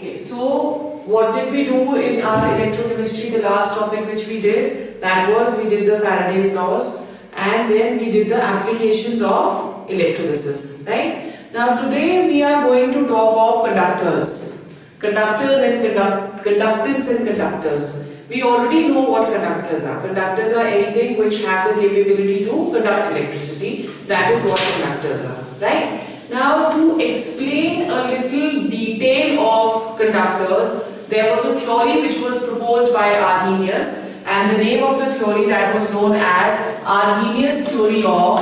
Okay, so what did we do in our electrochemistry, the last topic which we did? That was we did the Faraday's laws and then we did the applications of electrolysis, right? Now today we are going to talk of conductors. Conductors and conductance and conductors. We already know what conductors are. Conductors are anything which have the capability to conduct electricity. That is what conductors are, right? Now to explain a little detail of conductors, there was a theory which was proposed by Arrhenius, and the name of the theory that was known as Arrhenius theory of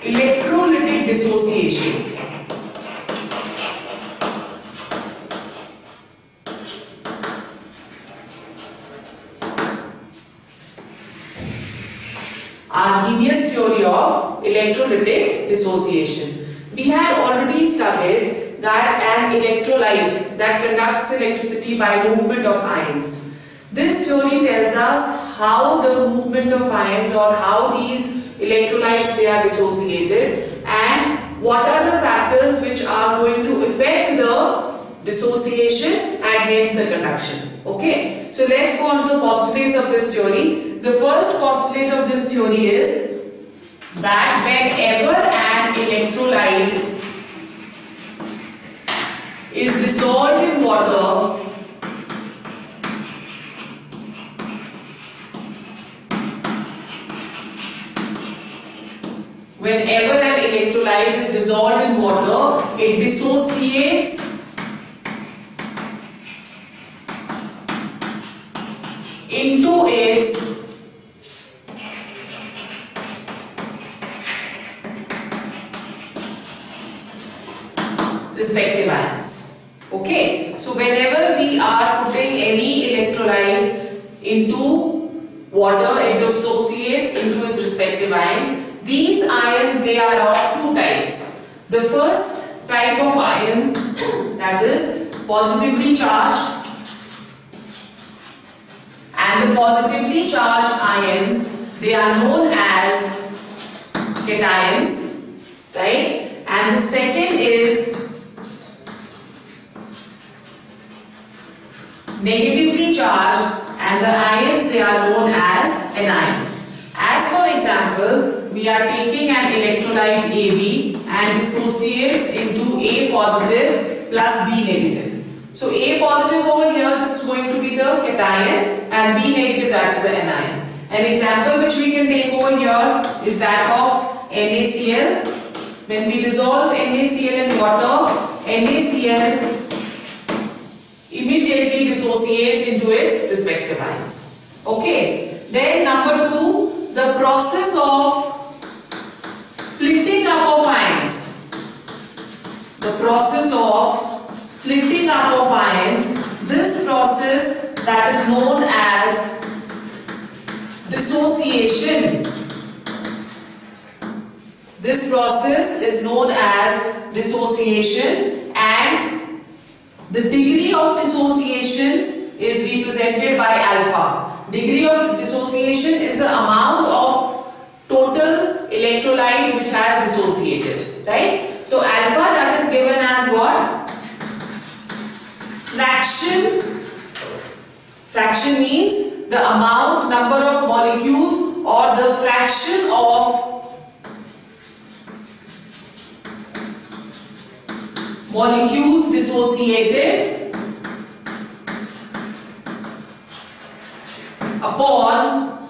electrolytic dissociation. Arrhenius theory of electrolytic dissociation. We had already studied that an electrolyte that conducts electricity by movement of ions. This theory tells us how the movement of ions or how these electrolytes they are dissociated and what are the factors which are going to affect the dissociation and hence the conduction. Okay, so let's go on to the postulates of this theory. The first postulate of this theory is that whenever an electrolyte is dissolved in water, it dissociates into its respective ions. Okay, so whenever we are putting any electrolyte into water, it dissociates into its respective ions. These ions, they are of two types. The first type of ion, that is positively charged, and the positively charged ions, they are known as cations, right? And the second is negatively charged, and the ions, they are known as anions. As for example, we are taking an electrolyte AB and dissociates into A positive plus B negative. So A positive over here, this is going to be the cation, and B negative, that is the anion. An example which we can take over here is that of NaCl. When we dissolve NaCl in water, NaCl immediately dissociates into its respective ions. Okay. Then number 2, the process of splitting up of ions. The process of splitting up of ions, this process that is known as dissociation. This process is known as dissociation, and the degree of dissociation is represented by alpha. Degree of dissociation is the amount of total electrolyte which has dissociated, right? So alpha, that is given as what? Fraction. Fraction means the amount, number of molecules, or the fraction of molecules dissociated upon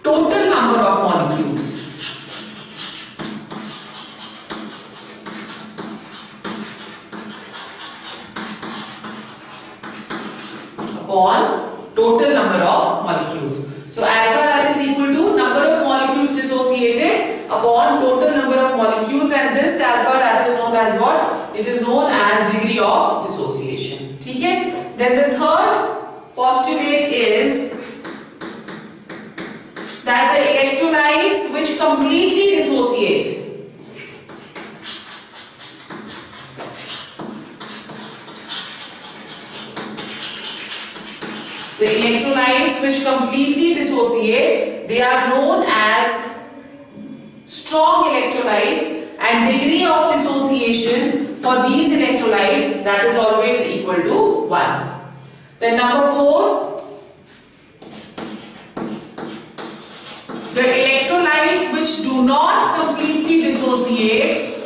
total number of molecules. Upon total number of molecules. So alpha, that is equal to number of molecules dissociated upon total number of molecules, and this alpha, that is known as what? It is known as degree of dissociation. Okay? Then the third postulate is that the electrolytes which completely dissociate The electrolytes which completely dissociate, they are known as strong electrolytes, and degree of dissociation for these electrolytes, that is always equal to 1. Then number 4, the electrolytes which do not completely dissociate,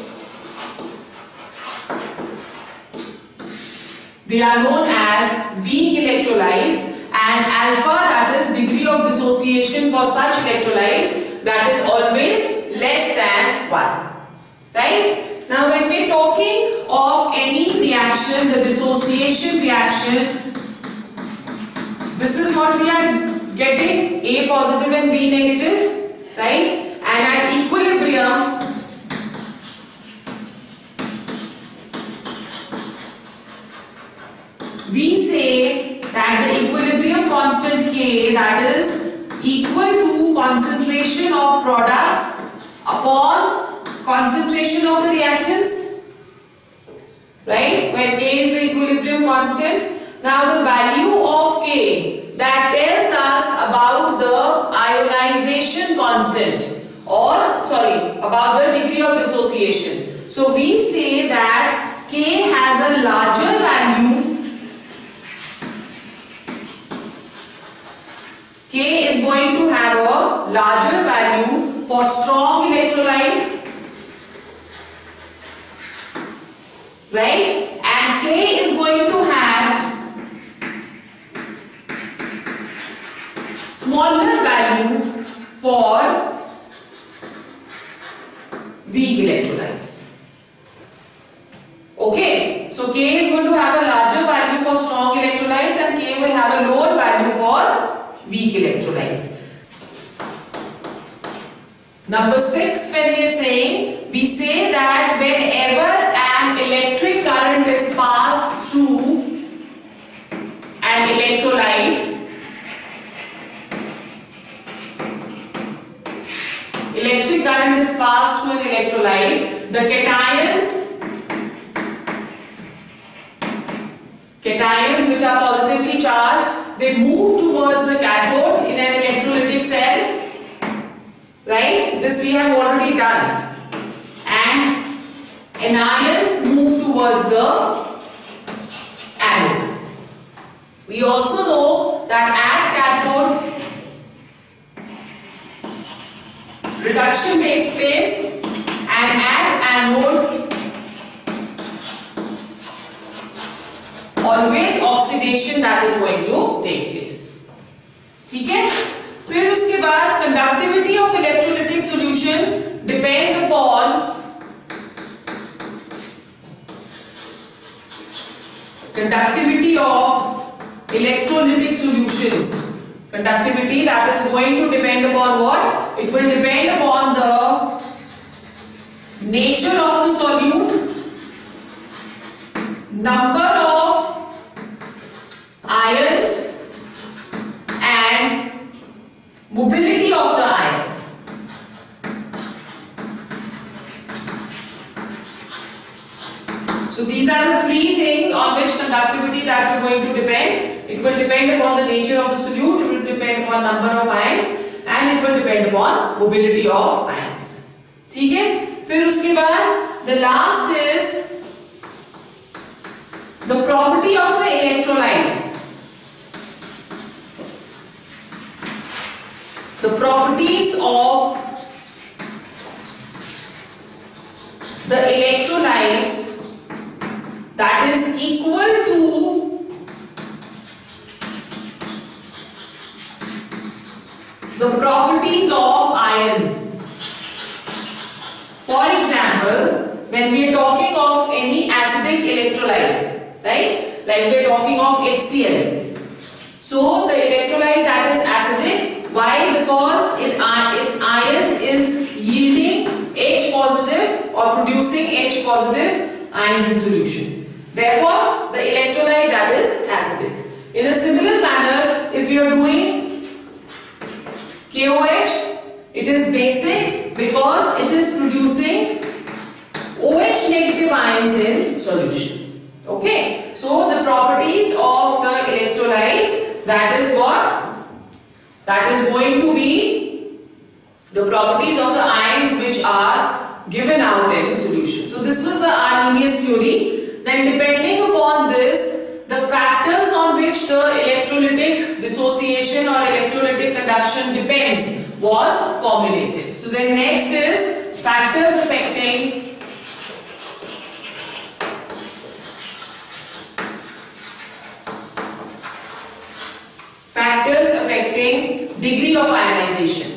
they are known as weak electrolytes, and alpha, that is degree of dissociation for such electrolytes, that is always less than 1. Right? Now when we are talking of any reaction, the dissociation reaction, this is what we are getting, A positive and B negative, right? And at equilibrium, we say that the equilibrium constant K, that is equal to concentration of products upon concentration of the reactants, right? Where K is the equilibrium constant. Now the value of K, that tells us about the ionization constant, or about the degree of dissociation. So we say that K has a larger value. K is going to have a larger value for strong electrolytes, right? And K is going to have smaller value for weak electrolytes. Okay, so K is going to have a larger value for strong electrolytes, and K will have a lower value for weak electrolytes. Number 6, when we are saying, we say that whenever an electric current is passed through an electrolyte, the cations which are positively charged, they move towards the cathode in an electrolytic cell. Right? This we have already done. And anions move towards the anode. We also know that at cathode, reduction takes place, and at anode, always oxidation that is going to take place. ठीक है? फिर उसके बाद conductivity of electrolytic solution depends upon conductivity of electrolytic solutions. Conductivity that is going to depend upon what? It will depend upon the nature of the solute, number of ions, and mobility of the ions. So these are the three things on which conductivity that is going to depend. It will depend upon the nature of the solute, it will depend upon number of ions, and it will depend upon mobility of ions. ठीक है? फिर उसके बाद the last is the property of the electrolyte. The properties of the electrolytes that is equal to the properties of ions. For example, when we are talking of any acidic electrolyte, right? Like we are talking of HCl. So the electrolyte that is acidic, why? Because its ions is yielding H positive or producing H positive ions in solution. Therefore, the electrolyte that is acidic. In a similar manner, if you are doing KOH, it is basic because it is producing OH negative ions in solution. Okay, so the properties of the electrolytes that is what? That is going to be the properties of the ions which are given out in solution. So this was the Arrhenius theory. Then depending upon this, the factors on which the electrolytic dissociation or electrolytic conduction depends was formulated. So then next is factors affecting degree of ionization.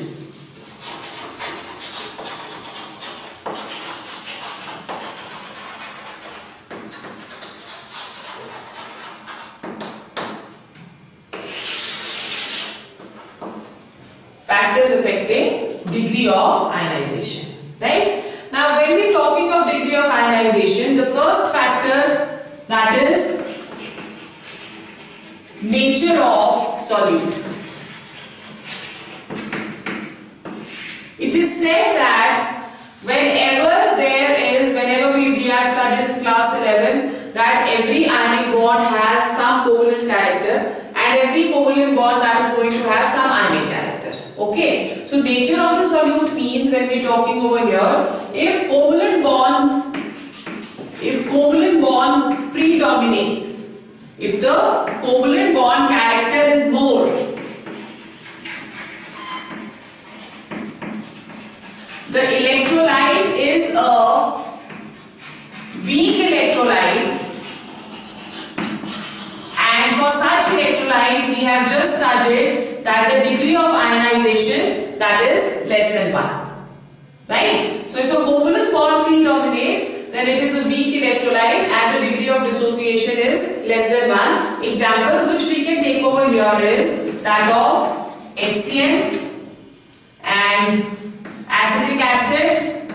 Factors affecting degree of ionization, right? Now when we are talking of degree of ionization, the first factor, that is nature of solute. It is said that whenever we have studied in class 11 that every ionic bond has some covalent character and every covalent bond that is going to have some ionic character. Okay, so nature of the solute means, when we are talking over here, if covalent bond predominates, if the covalent bond character is more, the electrolyte is a weak electrolyte, and for such electrolytes we have just studied that the degree of ionization, that is less than 1, right? So if a covalent bond predominates, then it is a weak electrolyte and the degree of dissociation is less than 1. Examples which we can take over here is that of HCl and acetic acid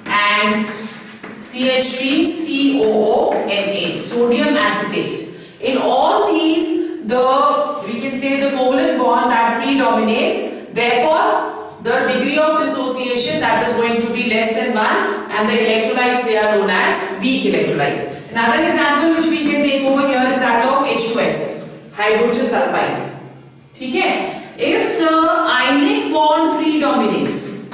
and CH3COONA, sodium acetate. In all these, we can say the covalent bond that predominates, therefore the degree of dissociation, that is going to be less than 1, and the electrolytes, they are known as weak electrolytes. Another example which we can take over here is that of H2S, hydrogen sulfide. Okay? If the ionic bond predominates,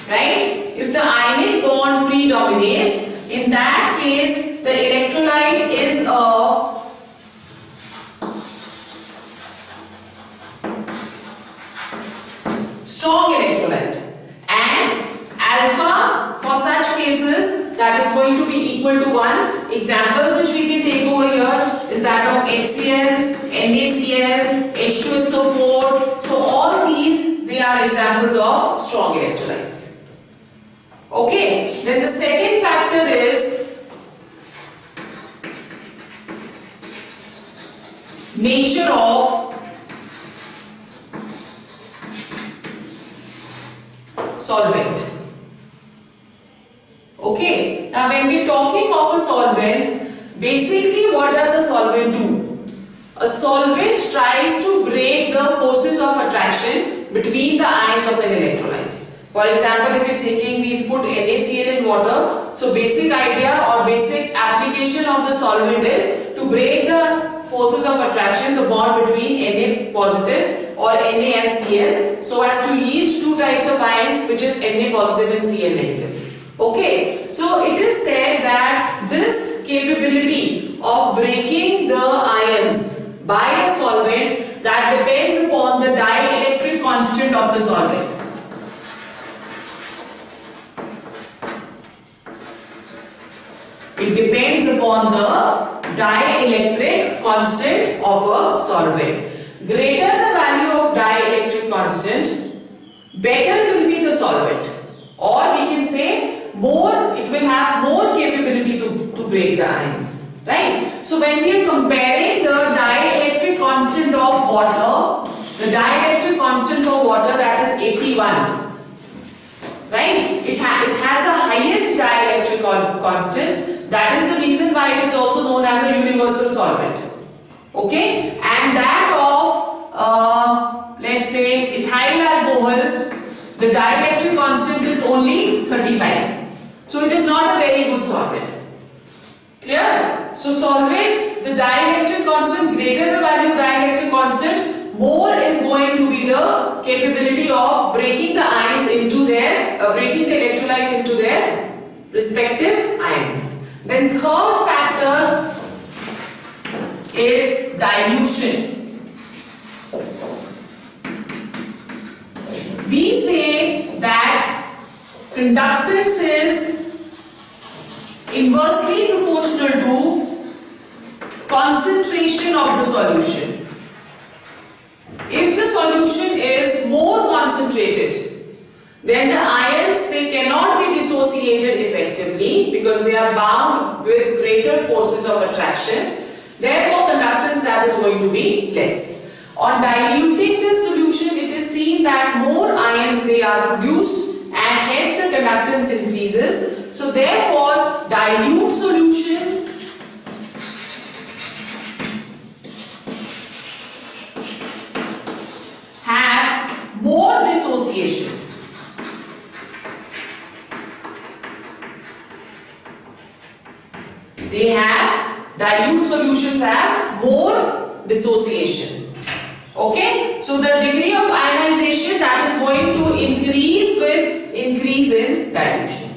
right? If the ionic bond predominates, in that case the electrolyte is a strong electrolyte, and alpha for such cases, that is going to be equal to 1. Examples which we can take over here is that of HCl, NaCl, H2SO4. So all these, they are examples of strong electrolytes. Okay, then the second factor is nature of solvent. Okay, now when we are talking of a solvent, basically what does a solvent do? A solvent tries to break the forces of attraction between the ions of an electrolyte. For example, if we put NaCl in water, so basic idea or basic application of the solvent is to break the forces of attraction, the bond between Na positive or Na and Cl, so as to yield two types of ions, which is Na positive and Cl negative. Okay, so it is said that this capability of breaking the ions by a solvent, that depends upon the dielectric constant of the solvent. It depends upon the dielectric constant of a solvent. Greater the value of dielectric constant, better will be the solvent, or we can say more, it will have more capability to break the ions, right? So when we are comparing the dielectric constant of water, the dielectric constant of water, that is 81. Right? It has the highest dielectric constant. That is the reason why it is also known as a universal solvent. Okay? And that of, let's say, ethyl alcohol, the dielectric constant is only 35. So it is not a very good solvent. Clear? So solvents, the dielectric constant, greater the value of dielectric constant, more is going to be the capability of breaking the ions into their, breaking the electrolyte into their respective ions. Then third factor is dilution. We say that conductance is inversely proportional to concentration of the solution. If the solution is more concentrated, then the ions, they cannot be dissociated effectively because they are bound with greater forces of attraction. Therefore, conductance that is going to be less. On diluting this solution, it is seen that more ions they are produced and hence the conductance increases. So therefore, dilute solutions have more dissociation. Dilute solutions have more dissociation. Okay, so the degree of ionization that is going to increase with increase in dilution.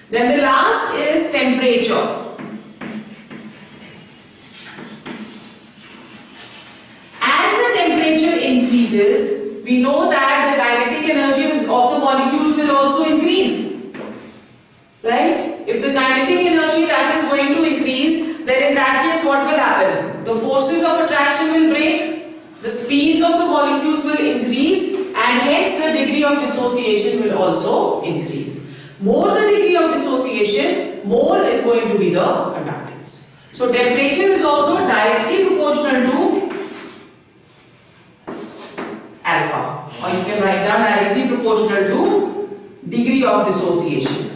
Then the last is temperature. As the temperature increases, we know that the kinetic energy of the molecules will also increase. Right? If the kinetic energy that is going to increase, then in that case what will happen? The forces of attraction will break, the speeds of the molecules will increase, and hence the degree of dissociation will also increase. More the degree of dissociation, more is going to be the conductance. So temperature is also directly proportional to alpha, or you can write down directly proportional to degree of dissociation.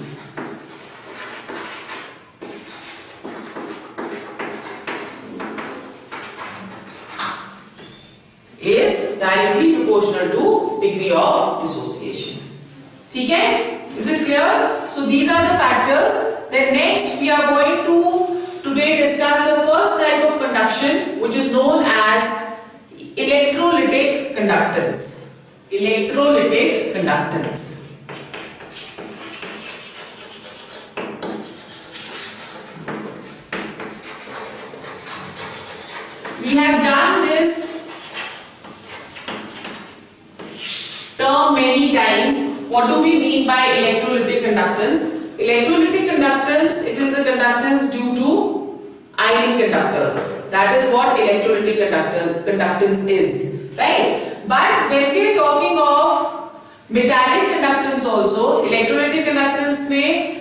Is directly proportional to degree of dissociation. Okay? Is it clear? So these are the factors. Then next we are going to today discuss the first type of conduction, which is known as electrolytic conductance. Electrolytic conductance. We have done this term many times. What do we mean by electrolytic conductance? Electrolytic conductance, it is the conductance due to ionic conductors. That is what electrolytic conductance is, right? But when we are talking of metallic conductance also, electrolytic conductance may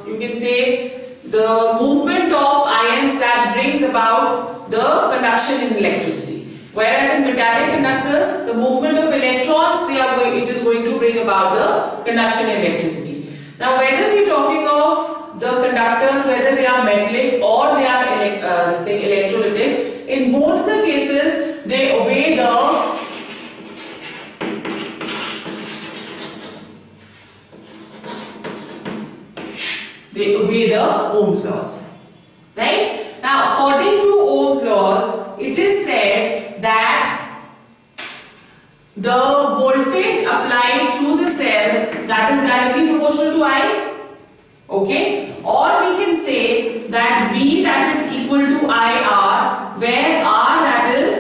you can say the movement of ions that brings about the conduction in electricity. Whereas in metallic conductors, the movement of electrons, it is going to bring about the conduction in electricity. Now, whether we are talking of the conductors, whether they are metallic or they are electrolytic, in both the cases, they obey the Ohm's laws. Right? Now, according to Ohm's laws, it is said that the voltage applied through the cell, that is directly proportional to I. Okay? Or we can say that V that is equal to IR, where R that is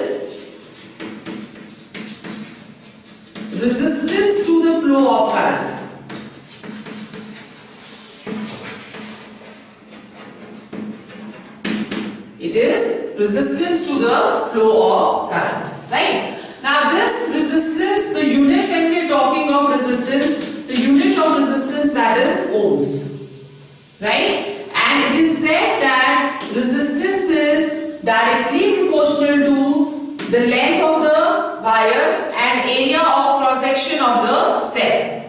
resistance to the flow of current. It is resistance to the flow of current, right? Now this resistance, the unit when we are talking of resistance, the unit of resistance that is ohms, right? And it is said that resistance is directly proportional to the length of the wire and area of cross section of the cell,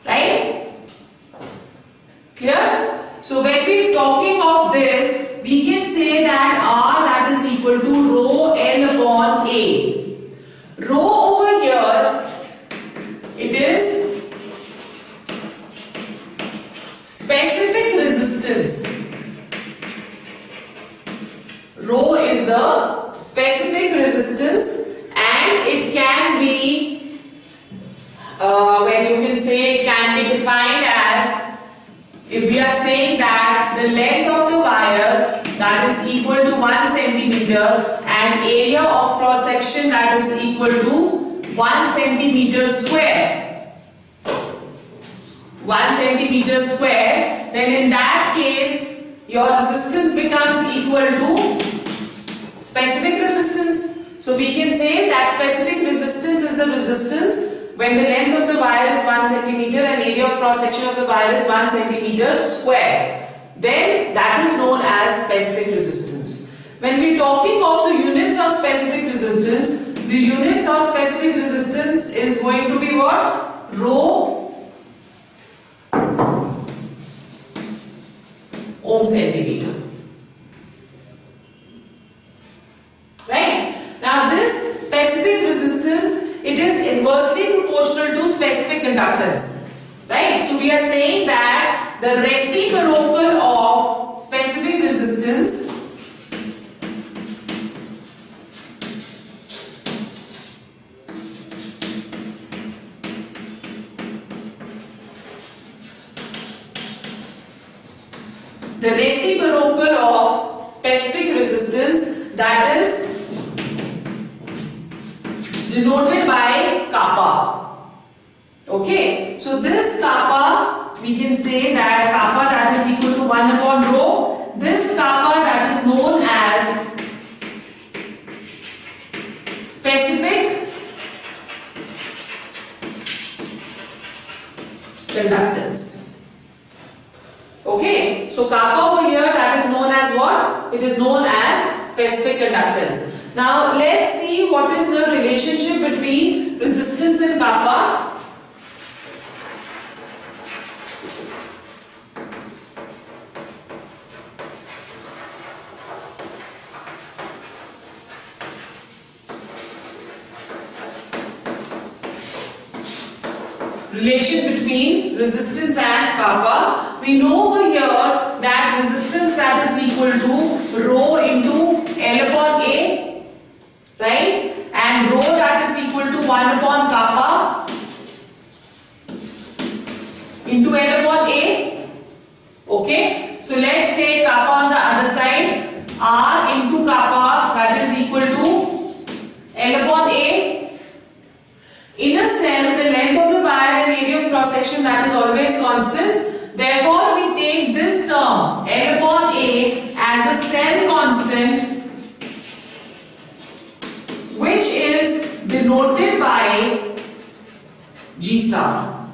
right? Clear? So when we are talking of this, we can say that R that is equal to rho L upon A. Rho over here, it is specific resistance. Rho is the specific resistance, and it can be, when you can say, it can be defined as, if we are saying that the length of the wire that is equal to 1 centimeter and area of cross section that is equal to 1 centimeter square. 1 centimeter square, then in that case your resistance becomes equal to specific resistance. So we can say that specific resistance is the resistance when the length of the wire is 1 centimeter and area of cross section of the wire is 1 centimeter square. Then that is known as specific resistance. When we are talking of the units of specific resistance, the units of specific resistance is going to be what? Rho ohm centimeter. Right? Now this specific resistance, it is inversely proportional to specific conductance. Right? So we are saying that the reciprocal of specific resistance that is denoted by kappa. Okay, so this kappa, we can say that kappa that is equal to 1 upon rho. This kappa that is known as specific conductance. Okay, so kappa over here, that is known as what? It is known as specific conductance. Now let's see what is the relationship between resistance and kappa. Relation between resistance and kappa. We know over here that resistance that is equal to rho into L upon A, right? And rho that is equal to 1 upon kappa into L upon A. Okay, so let's take kappa on the other side. R into kappa that is equal to L upon A. In a cell, the length of the wire and area of cross section that is always constant. Therefore, we take this term L upon A as a cell constant, which is denoted by G star.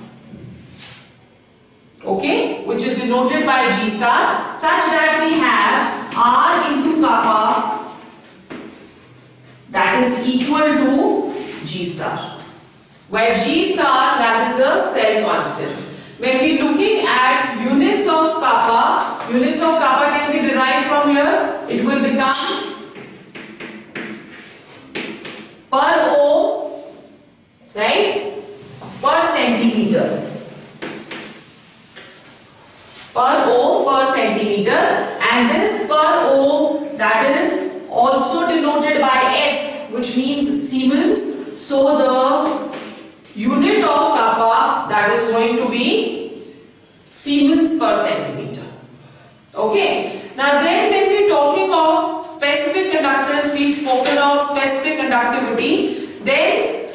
Okay, which is denoted by G star, such that we have R into kappa that is equal to G star, where G star that is the cell constant. When we are looking at units of kappa can be derived from here. It will become per ohm, right, per centimeter. Per ohm per centimeter, and this per ohm that is also denoted by S, which means Siemens. So the unit of kappa that is going to be Siemens per centimeter. Okay. Now then, when we are talking of specific conductance, we've spoken of specific conductivity. Then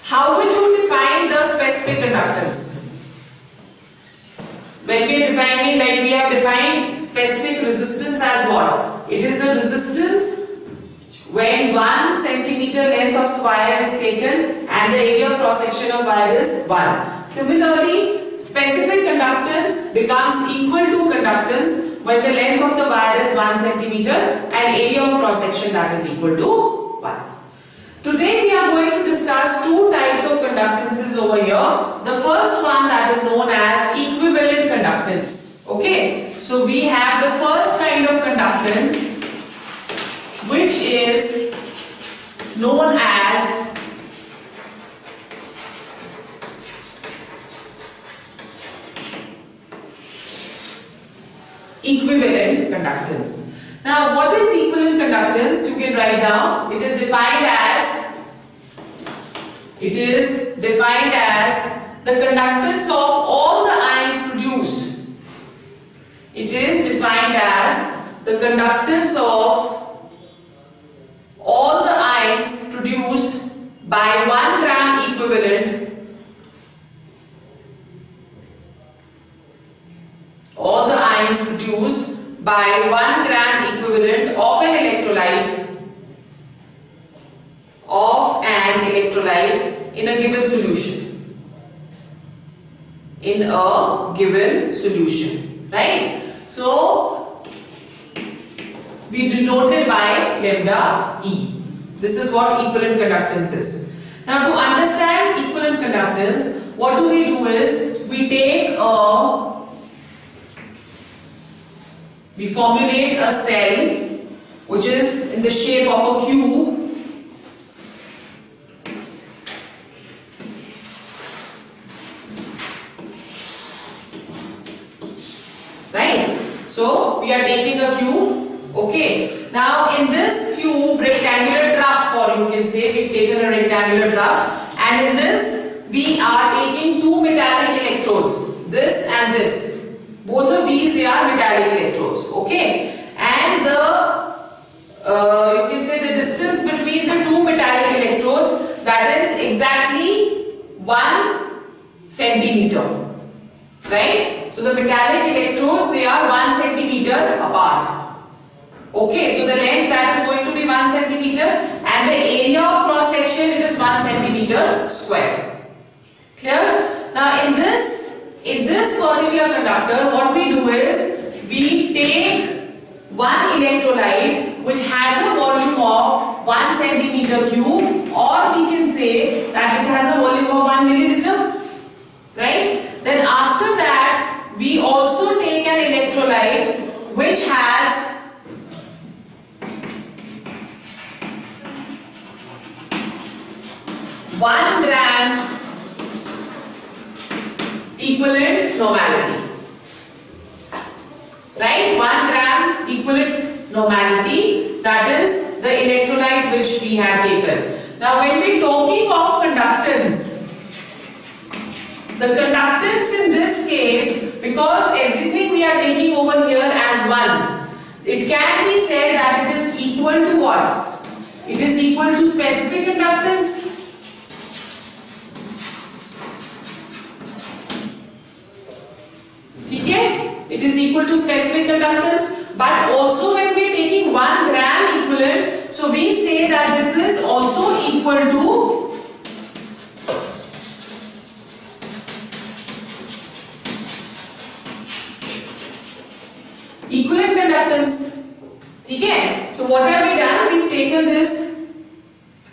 how will you define the specific conductance? When we are defining, like we have defined specific resistance as what? It is the resistance when 1 centimeter length of wire is taken and the area of cross section of wire is 1. Similarly, specific conductance becomes equal to conductance when the length of the wire is 1 centimeter and area of cross section that is equal to 1. Today we are going to discuss two types of conductances over here. The first one that is known as equivalent conductance. Okay, so we have the first kind of conductance, which is known as equivalent conductance. Now what is equivalent conductance? You can write down. It is defined as the conductance of all the ions produced. It is defined as the conductance of all the ions produced by 1 gram equivalent. All the ions produced by 1 gram equivalent of an electrolyte in a given solution. In a given solution, right? So we denote it by lambda E. This is what equivalent conductance is. Now to understand equivalent conductance, what do we do is we formulate a cell which is in the shape of a cube. Right? So we are taking a cube. Okay. Now in this cube, rectangular trough, or you can say we've taken a rectangular trough, and in this we are taking two metallic electrodes, this and this. Both of these, they are metallic electrodes. Okay. And you can say the distance between the two metallic electrodes, that is exactly 1 centimeter. Right? So the metallic electrodes, they are 1 centimeter apart. Okay, so the length, that is going to be 1 centimeter, and the area of cross section, it is 1 centimeter square. Clear? Now in this particular conductor, what we do is we take one electrolyte which has a volume of 1 centimeter cube, or we can say that it has a volume of 1 milliliter. Right? Then after that, we also take an electrolyte which has one gram equivalent normality. Right? 1 gram equivalent normality, that is the electrolyte which we have taken. Now when we are talking of conductance, the conductance in this case, because everything we are taking over here as 1, it can be said that it is equal to what? It is equal to specific conductance. Okay? It is equal to specific conductance, but also when we are taking 1 gram equivalent, so we say that this is also equal to equivalent conductance. Okay? So what have we done? We've taken this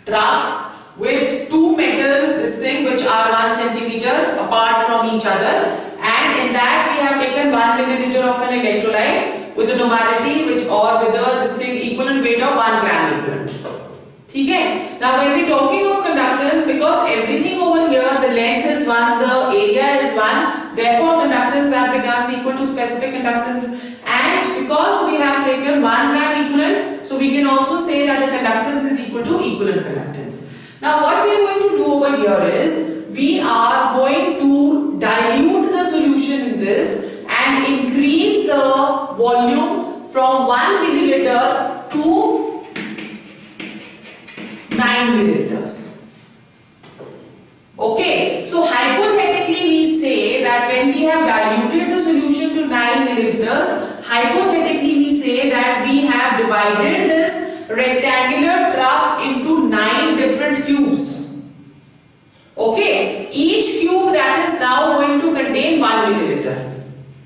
trough with two metal, this thing, which are 1 centimeter apart from each other, and in that we have taken 1 milliliter of an electrolyte with a normality with this thing equivalent weight of 1 gram equivalent. Okay? Now when we are talking of conductance, because everything over here, the length is 1, the area is 1, therefore conductance that becomes equal to specific conductance. And because we have taken 1 gram equivalent, so we can also say that the conductance is equal to equivalent conductance. Now what we are going to do over here is, we are going to dilute the solution in this and increase the volume from 1 milliliter to 9 milliliters. Okay, so hypothetically we say that when we have diluted the solution to 9 milliliters, hypothetically we say that we have divided this rectangular trough into 9 different cubes. Okay, each cube that is now going to contain 1 milliliter.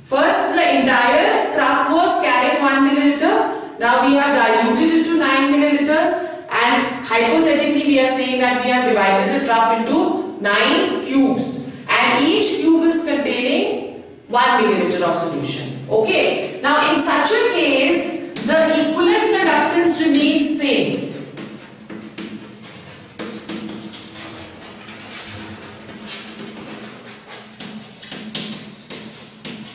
First, the entire trough was carrying 1 milliliter. Now we have diluted it to 9 milliliters, and hypothetically we are saying that we have divided the trough into 9 cubes, and each cube is containing 1 milliliter of solution. Okay, now in such a case, the equivalent conductance remains same.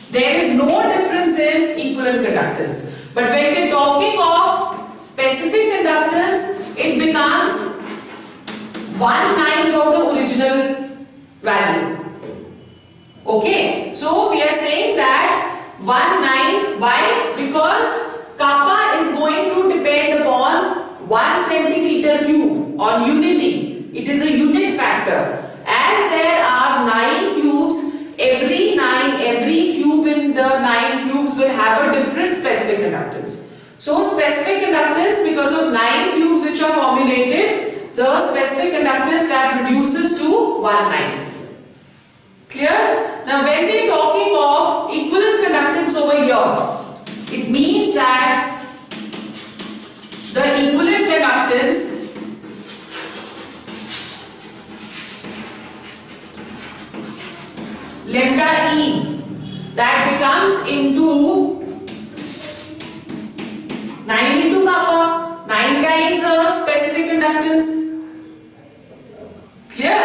There is no difference in equivalent conductance. But when we are talking of specific conductance, it becomes 1/9 of the original value. Okay, so we are saying that 1/9. Why? Because kappa is going to depend upon 1 centimeter cube on unity. It is a unit factor. As there are 9 cubes, every cube in the 9 cubes will have a different specific conductance. So specific conductance, because of 9 cubes which are formulated, the specific conductance that reduces to 1/9. Clear? Now when we are talking of equivalent conductance over here, it means that the equivalent conductance lambda E, that becomes into 9 into kappa, 9 times the specific conductance. Clear?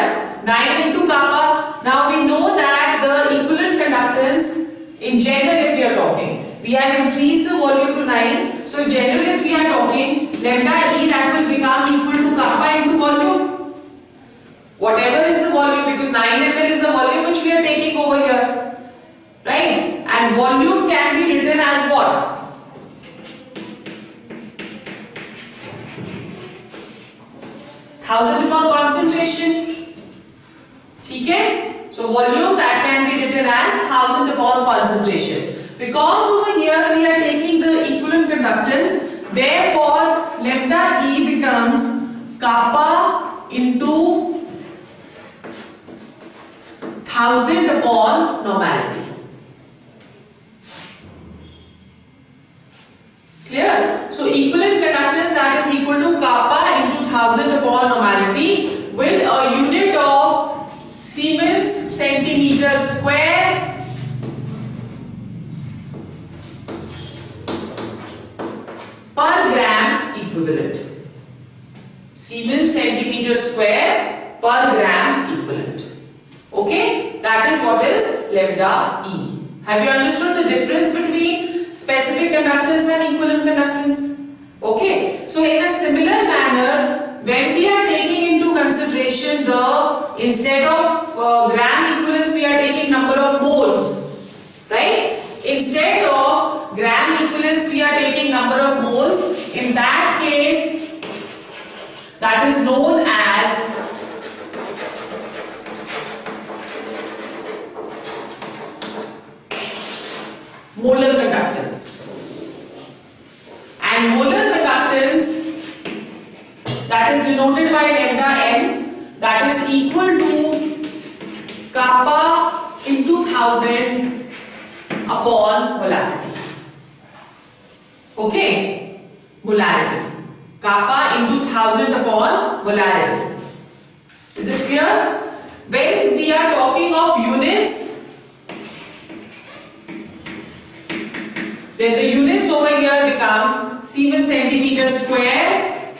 9 into kappa. Now we know that the equivalent conductance in general, if we are talking, we have increased the volume to 9. So in general, if we are talking, lambda E, that will become equal to kappa into volume. Whatever is the volume, because 9 ml is the volume which we are taking over here, right? And volume can be written as what? Thousand upon concentration. Okay? So volume, that can be written as 1000 upon concentration. Because over here we are taking the equivalent conductance, therefore lambda E becomes kappa into 1000 upon normality. Clear? So equivalent conductance, that is equal to kappa into 1000 upon normality with a unit of Siemens centimeter square per gram equivalent. Siemens centimeter square per gram equivalent. Okay, that is what is lambda E. Have you understood the difference between specific conductance and equivalent conductance? Okay, so in a similar manner, when we are taking into consideration the, instead of gram equivalence, we are taking number of moles, right? Instead of gram equivalence, we are taking number of moles. In that case, that is known as molar conductance. And molar conductance, that is denoted by lambda m, that is equal to kappa into 1000 upon molarity. Okay, molarity. Kappa into 1000 upon molarity. Is it clear? When we are talking of units, then the units over here become Siemens centimeter square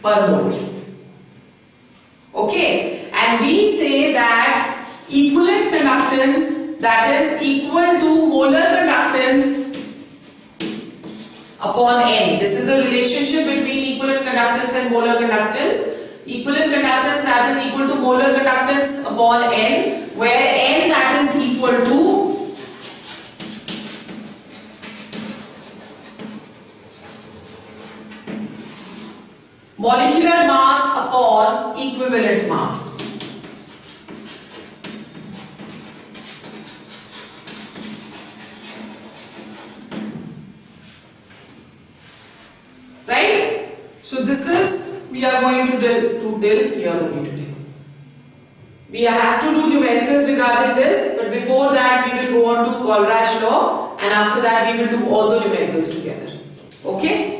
per mole. Okay, and we say that equivalent conductance, that is equal to molar conductance upon N. This is a relationship between equivalent conductance and molar conductance. Equivalent conductance, that is equal to molar conductance upon N, where N, that is equal to molecular mass upon equivalent mass. Right? So this is, we are going to till here only today. We have to do numericals regarding this, but before that we will go on to Corrosion law, and after that we will do all the numericals together. Okay?